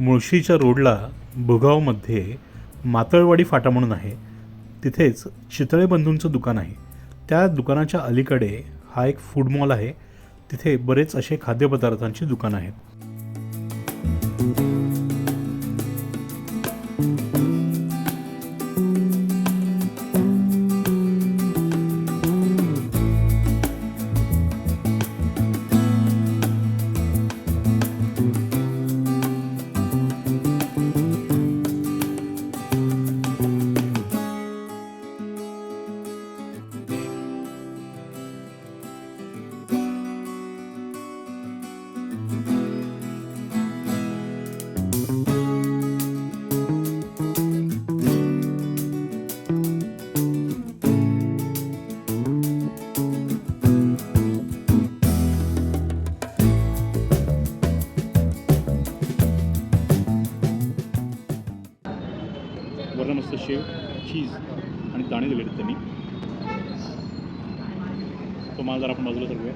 मुळशीच्या रोडला भुगावमध्ये मातळवाडी फाटा म्हणून आहे. तिथेच चितळे बंधूंचं दुकान आहे. त्या दुकानाच्या अलीकडे हा एक फूड मॉल आहे. तिथे बरेच असे खाद्यपदार्थांची दुकानं आहेत. वरनं मस्त शेव, चीज आणि दाणे दिलेले त्यांनी. तो माल जर आपण बाजूला करूया.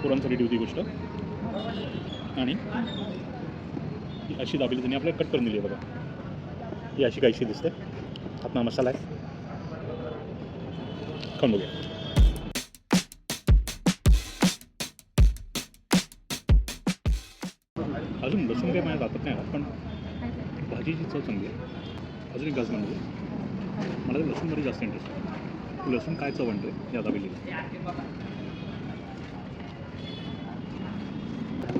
पोरांसाठी होती गोष्ट. आणि ही अशी दाबेली त्यांनी आपल्याला कट करून दिली आहे बघा. ही अशी काहीशी दिसते. आपला मसाला आहे. खाऊन बघूया. अजून लसूण काही माझ्या जातात नाही पण भाजीची चव चांगली आहे. अजून एक गाज म्हणजे मला लसूणमध्ये जास्त इंटरेस्ट आहे. लसूण काय चव आणते या दाबेलीला.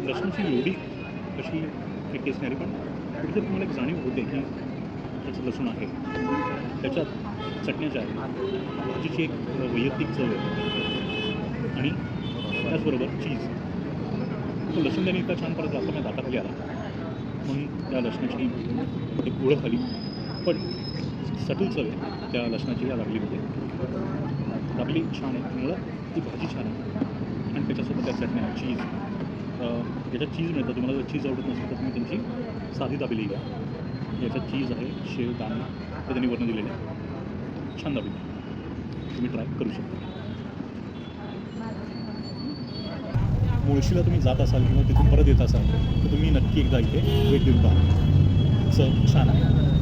लसूणची एवढी कशी एक टेस्ट नाही पण कुठेतरी तुम्हाला एक जाणीव होते की त्याचं लसूण आहे. त्याच्यात चटण्याच्या आहे. भाजीची एक वैयक्तिक चव आहे. आणि त्याचबरोबर चीज. तो लसूण त्याने इतका छान परत जातो मी दाताखाली आला म्हणून त्या लसणाची एक ओळख आली. पण सटल चव आहे त्या लसणाची या दाबेलीमध्ये. दाबेली छान आहे त्यामुळं ती भाजी छान आहे. आणि त्याच्यासोबत त्या चटण्या चीज याच्यात चीज मिळतं. तुम्हाला जर चीज आवडत नसेल तर तुम्ही त्यांची साधी दाबेली घ्या. याच्यात चीज आहे, शेव, दाणे ते त्यांनी वर्ण दिलेले आहे. छान दाबेली तुम्ही ट्राय करू शकता. मुळशीला तुम्ही जात असाल किंवा तिथून परत येत असाल तर तुम्ही नक्की एकदा इथे भेट देऊन पहा. चव छान आहे.